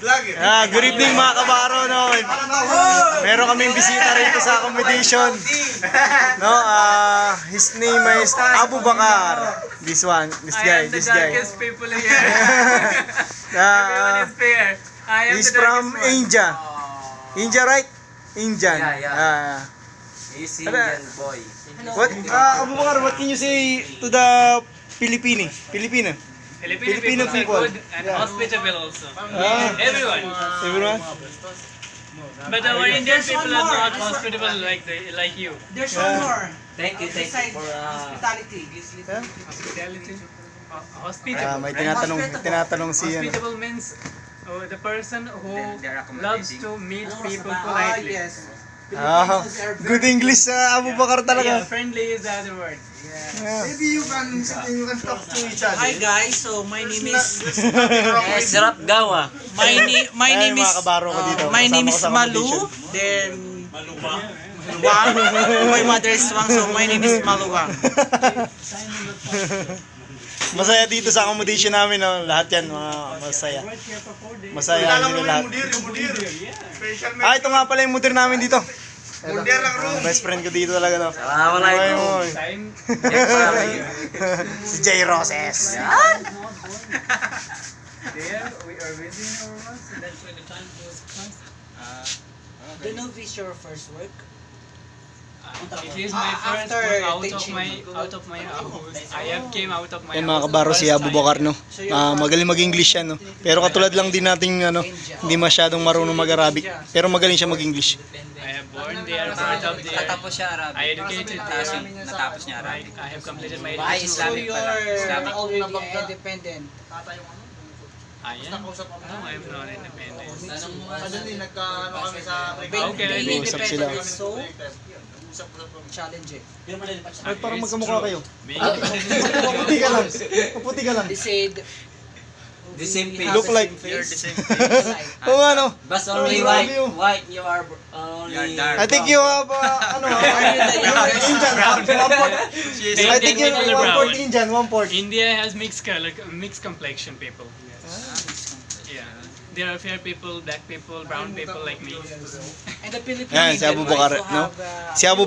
Good evening mga kabaro, no. Meron kaming bisita rito sa accommodation. No, his name is Abu Bakar. This guy. The darkest people here. Everyone is fair. He's from India. India, right? Indian. Yeah. He's Indian boy. What, Abu Bakar, what can you say to the Filipino Filipino people? are good and hospitable also. Everyone. But our Indian people are not hospitable like you. There's one more. Thank you for Hospitality. Hospitable. May tinatanong si Hospitable means the person who loves to meet people politely. Yes. Good English sa Abu Bakar Yeah, talaga. friendly is the other word. Maybe you can talk to each other. Hi guys, so my name is Sarap Gawa. my name is mga kabaro ko dito. my name is Kasama ko sa Malu. accommodation. Then Wang. My mother is Wang, so my name is Maluwang. Masaya dito sa accommodation namin, no? Lahat yan, mga masaya. Masaya din lahat. Ito nga pala yung mudir namin dito. Best friend ko dito talaga, no? Assalamualaikum. Si Jay Roses. We are visiting our ones, so that's why the time goes fast. Do you know this your first work? It is my first After work teaching. out of my house. I have came out of my Yan house. mga kabaro, si Abu Bakar, no? Magaling mag-English yan, no? Pero katulad lang din nating, hindi masyadong marunong mag-Arabic. Pero magaling siya mag-English. I have born there, brought up there. Natapos siya Arabic. I educated there. Natapos niya Arabic. I have completed my Ay, education. So Islamic pala. you're already independent. I am? No, I am not independent. Being Okay, Usap sila. independent is so challenging. Ay, parang magkamukha kayo. Being independent. Maputi ka lang. Maputi ka lang. They said The same we face. have Look like- the You're face. the same face. Oo, ano? But only Oh, white. you. White, you are only... You're dark. I think you have, Indian. I think you're Technically 1/4 brown. Indian, 1/4. India has mixed color, mixed complexion people. Yeah. There are fair people, black people, brown people like me. And the Philippines Yan, si Abu Bakar, also no? have, Si Abu